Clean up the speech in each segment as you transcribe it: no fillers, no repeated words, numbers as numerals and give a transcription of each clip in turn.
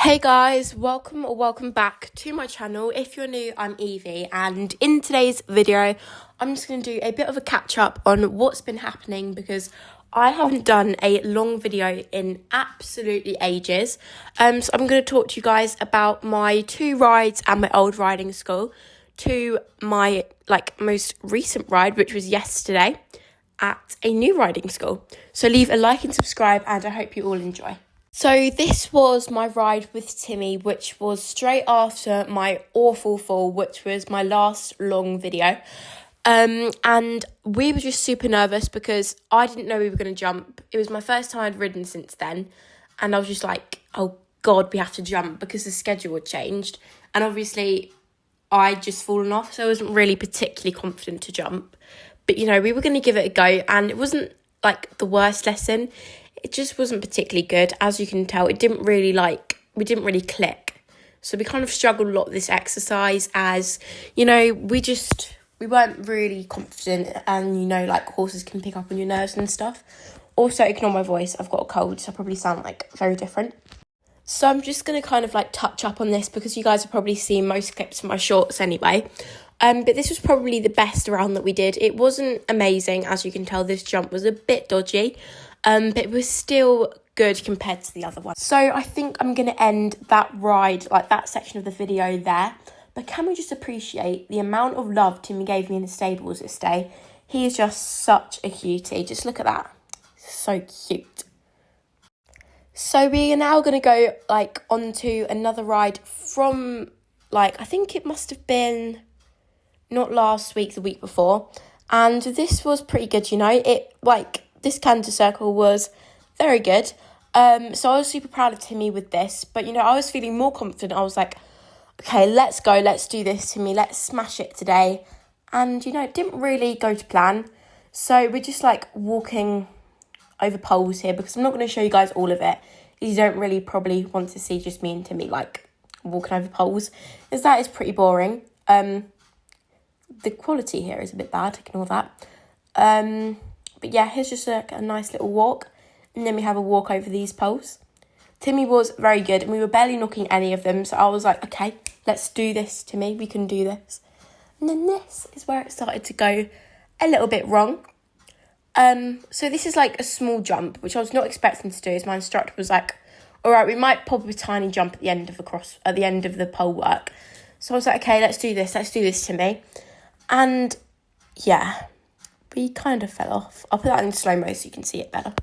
Hey guys, welcome back to my channel. If you're new, I'm Evie, and in today's video I'm just going to do a bit of a catch up on what's been happening because I haven't done a long video in absolutely ages. So I'm going to talk to you guys about my two rides at my old riding school, to my most recent ride, which was yesterday at a new riding school. So leave a like and subscribe, and I hope you all enjoy. So this was my ride with Timmy, which was straight after my awful fall, which was my last long video. And we were just super nervous because I didn't know we were going to jump. It was my first time I'd ridden since then. And I was just like, oh God, we have to jump because the schedule had changed. And obviously I'd just fallen off, so I wasn't really particularly confident to jump. But, we were going to give it a go, and it wasn't the worst lesson. It just wasn't particularly good. As you can tell, we didn't really click. So we kind of struggled a lot with this exercise as, we weren't really confident, and, horses can pick up on your nerves and stuff. Also, ignore my voice. I've got a cold, so I probably sound very different. So I'm just going to touch up on this because you guys have probably seen most clips of my shorts anyway. But this was probably the best round that we did. It wasn't amazing. As you can tell, this jump was a bit dodgy. But it was still good compared to the other one. So I think I'm going to end that ride, that section of the video there. But can we just appreciate the amount of love Timmy gave me in the stables this day? He is just such a cutie. Just look at that. So cute. So we are now going to go, on to another ride from, I think it must have been not last week, the week before. And this was pretty good, this canter circle was very good. So I was super proud of Timmy with this. But, I was feeling more confident. I was like, okay, let's go. Let's do this, Timmy. Let's smash it today. And, it didn't really go to plan. So we're just, walking over poles here because I'm not going to show you guys all of it. You don't really probably want to see just me and Timmy, walking over poles. Because that is pretty boring. The quality here is a bit bad. Ignore that. But yeah, here's just a nice little walk. And then we have a walk over these poles. Timmy was very good, and we were barely knocking any of them. So I was like, okay, let's do this, Timmy. We can do this. And then this is where it started to go a little bit wrong. So this is a small jump, which I was not expecting to do. As my instructor was like, all right, we might pop a tiny jump at the end of the pole work. So I was like, okay, let's do this, Timmy. And yeah, we kind of fell off. I'll put that in slow-mo so you can see it better.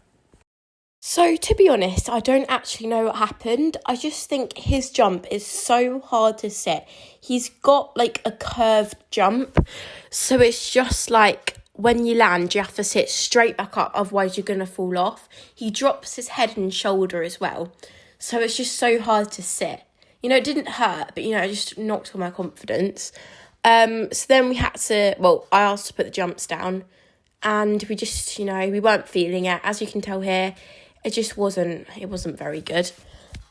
So, to be honest, I don't actually know what happened. I just think his jump is so hard to sit. He's got, a curved jump. So, it's just when you land, you have to sit straight back up. Otherwise, you're going to fall off. He drops his head and shoulder as well. So, it's just so hard to sit. It didn't hurt, but, it just knocked all my confidence. So then we had to, I asked to put the jumps down, and we just, we weren't feeling it. As you can tell here, it wasn't very good.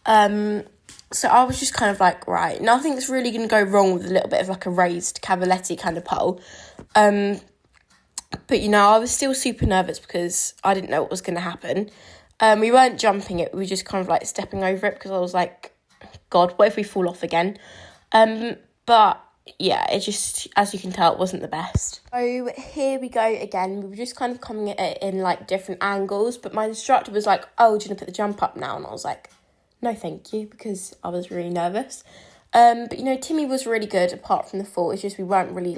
So I was just kind of right, nothing's really going to go wrong with a little bit of a raised cavaletti kind of pole. But, I was still super nervous because I didn't know what was going to happen. We weren't jumping it, we were just kind of stepping over it because I was like, God, what if we fall off again? But yeah, it just, as you can tell, it wasn't the best. So here we go again. We were just kind of coming at it in different angles, but my instructor was like, oh, do you want to put the jump up now? And I was like, no, thank you, because I was really nervous. But Timmy was really good apart from the fall. It's just we weren't really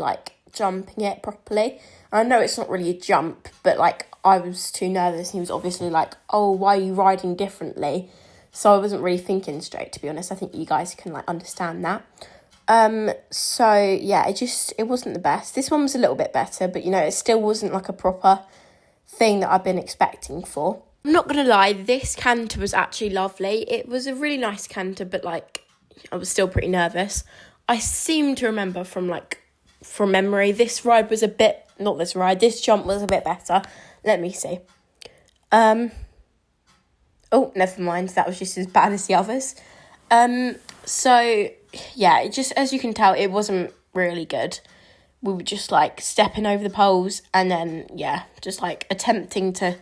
jumping it properly. And I know it's not really a jump, but I was too nervous. He was obviously like, oh, why are you riding differently? So I wasn't really thinking straight, to be honest. I think you guys can understand that. So yeah, it wasn't the best. This one was a little bit better, but it still wasn't a proper thing that I've been expecting for. I'm not gonna lie, this canter was actually lovely. It was a really nice canter, but I was still pretty nervous. I seem to remember from memory, this jump was a bit better. Let me see. Oh, never mind. That was just as bad as the others. So yeah, it just, as you can tell, it wasn't really good. We were just stepping over the poles and then, yeah, just attempting to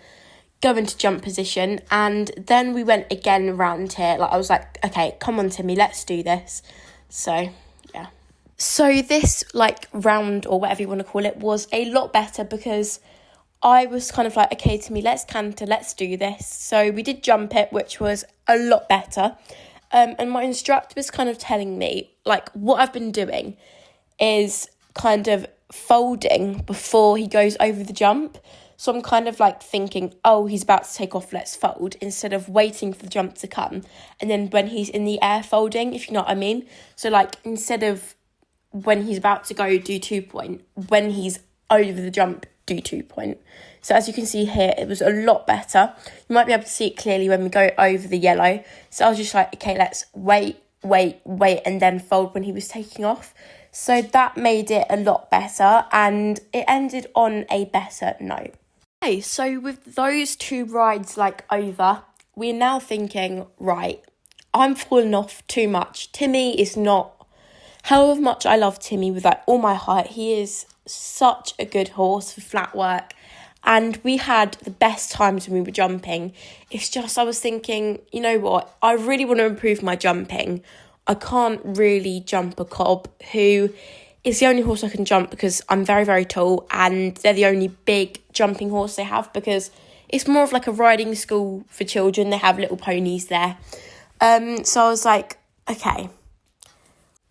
go into jump position, and then we went again around here. Like, I was like, okay, come on, Timmy, let's do this. So, yeah. So this, like, round, or whatever you want to call it, was a lot better because I was kind of like, okay, Timmy, let's canter, let's do this. So we did jump it, which was a lot better. And my instructor was kind of telling me, like, what I've been doing is kind of folding before he goes over the jump. So I'm kind of like thinking, oh, he's about to take off, let's fold, instead of waiting for the jump to come. And then when he's in the air, folding, if you know what I mean. So, like, instead of when he's about to go, do 2 point, when he's over the jump, do 2 point. So as you can see here, it was a lot better. You might be able to see it clearly when we go over the yellow. So I was just like, okay, let's wait, and then fold when he was taking off. So that made it a lot better, and it ended on a better note. Okay, so with those 2 rides, like, over, we're now thinking, right, I'm falling off too much. Timmy is not, however much I love Timmy with, like, all my heart, he is such a good horse for flat work, and we had the best times when we were jumping. It's just, I was thinking, you know what, I really want to improve my jumping. I can't really jump a cob, who is the only horse I can jump because I'm very, very tall, and they're the only big jumping horse they have because it's more of like a riding school for children. They have little ponies there. So I was like, okay,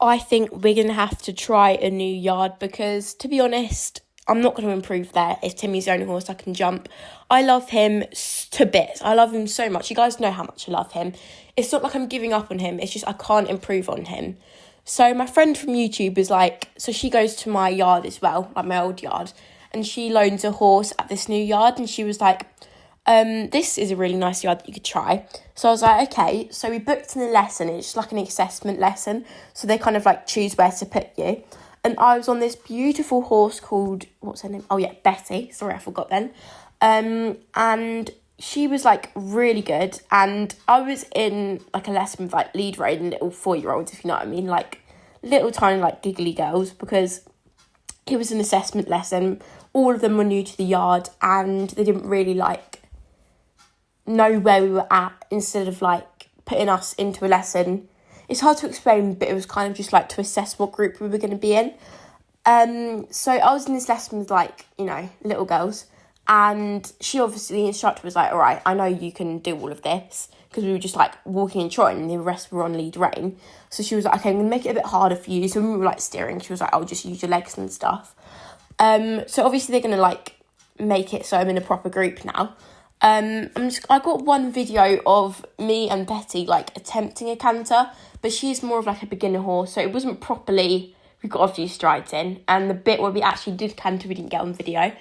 I think we're going to have to try a new yard because, to be honest, I'm not going to improve there if Timmy's the only horse I can jump. I love him to bits. I love him so much. You guys know how much I love him. It's not like I'm giving up on him. It's just I can't improve on him. So my friend from YouTube is like, so she goes to my yard as well, like my old yard, and she loans a horse at this new yard, and she was like, this is a really nice yard that you could try. So I was like, okay. So we booked in a lesson. It's just like an assessment lesson. So they kind of like choose where to put you. And I was on this beautiful horse called, what's her name? Oh yeah, Betty. Sorry, I forgot then. And she was like really good. And I was in like a lesson with like lead rein and little 4-year-olds, if you know what I mean. Like little tiny like giggly girls, because it was an assessment lesson. All of them were new to the yard and they didn't really like know where we were at, instead of like putting us into a lesson. It's hard to explain, but it was kind of just like to assess what group we were going to be in. So I was in this lesson with like, you know, little girls, and she obviously, the instructor was like, all right, I know you can do all of this, because we were just like walking and trotting and the rest were on lead rein. So she was like, okay, I'm going to make it a bit harder for you. So when we were like steering, she was like, I'll just use your legs and stuff. So obviously they're going to like make it so I'm in a proper group now. I got one video of me and Betty like attempting a canter, but she's more of like a beginner horse, so it wasn't properly, we got a few strides in, and the bit where we actually did canter we didn't get on video.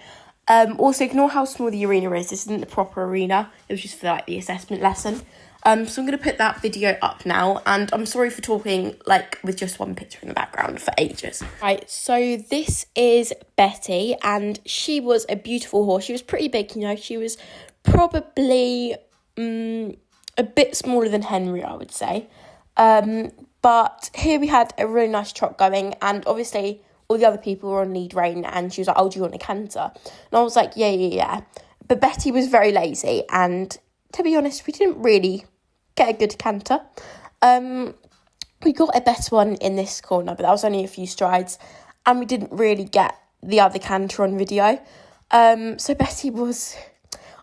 Also, ignore how small the arena is. This isn't the proper arena, it was just for like the assessment lesson. So I'm going to put that video up now, and I'm sorry for talking like with just one picture in the background for ages. Right, so this is Betty, and she was a beautiful horse. She was pretty big, you know, she was probably a bit smaller than Henry, I would say. But here we had a really nice trot going, and obviously all the other people were on lead rein, and she was like, oh, do you want a canter? And I was like, yeah. But Betty was very lazy, and to be honest, we didn't really get a good canter. We got a better one in this corner, but that was only a few strides, and we didn't really get the other canter on video. So Betty was,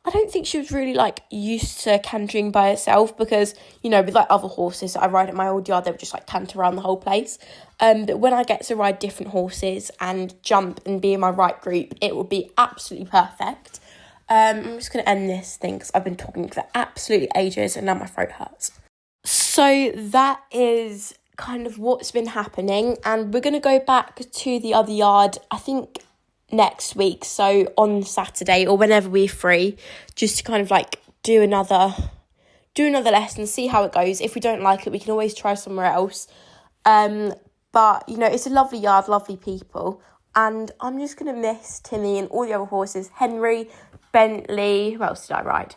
I don't think she was really like used to cantering by herself, because, you know, with like other horses that I ride at my old yard, they would just like canter around the whole place. But when I get to ride different horses and jump and be in my right group, it would be absolutely perfect. I'm just going to end this thing because I've been talking for absolutely ages and now my throat hurts. So that is kind of what's been happening, and we're going to go back to the other yard, I think next week, so on Saturday or whenever we're free, just to kind of like do another lesson, see how it goes. If we don't like it, we can always try somewhere else. But you know, it's a lovely yard, lovely people, and I'm just gonna miss Timmy and all the other horses. Henry, Bentley, who else did I ride?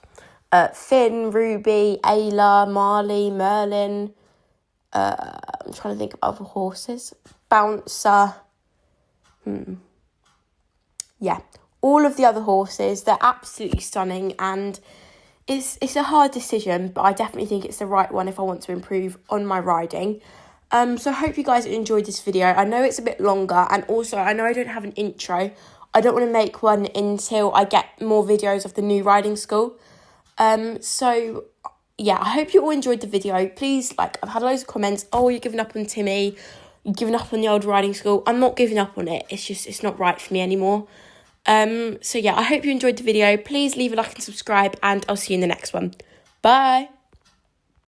Finn, Ruby, Ayla, Marley, Merlin. I'm trying to think of other horses. Bouncer. Yeah, all of the other horses, they're absolutely stunning, and it's a hard decision, but I definitely think it's the right one if I want to improve on my riding. So I hope you guys enjoyed this video. I know it's a bit longer, and also I know I don't have an intro. I don't want to make one until I get more videos of the new riding school. So yeah, I hope you all enjoyed the video. Please, like, I've had loads of comments. Oh, you're giving up on Timmy. You're giving up on the old riding school. I'm not giving up on it. It's not right for me anymore. So yeah, I hope you enjoyed the video. Please leave a like and subscribe, and I'll see you in the next one. Bye.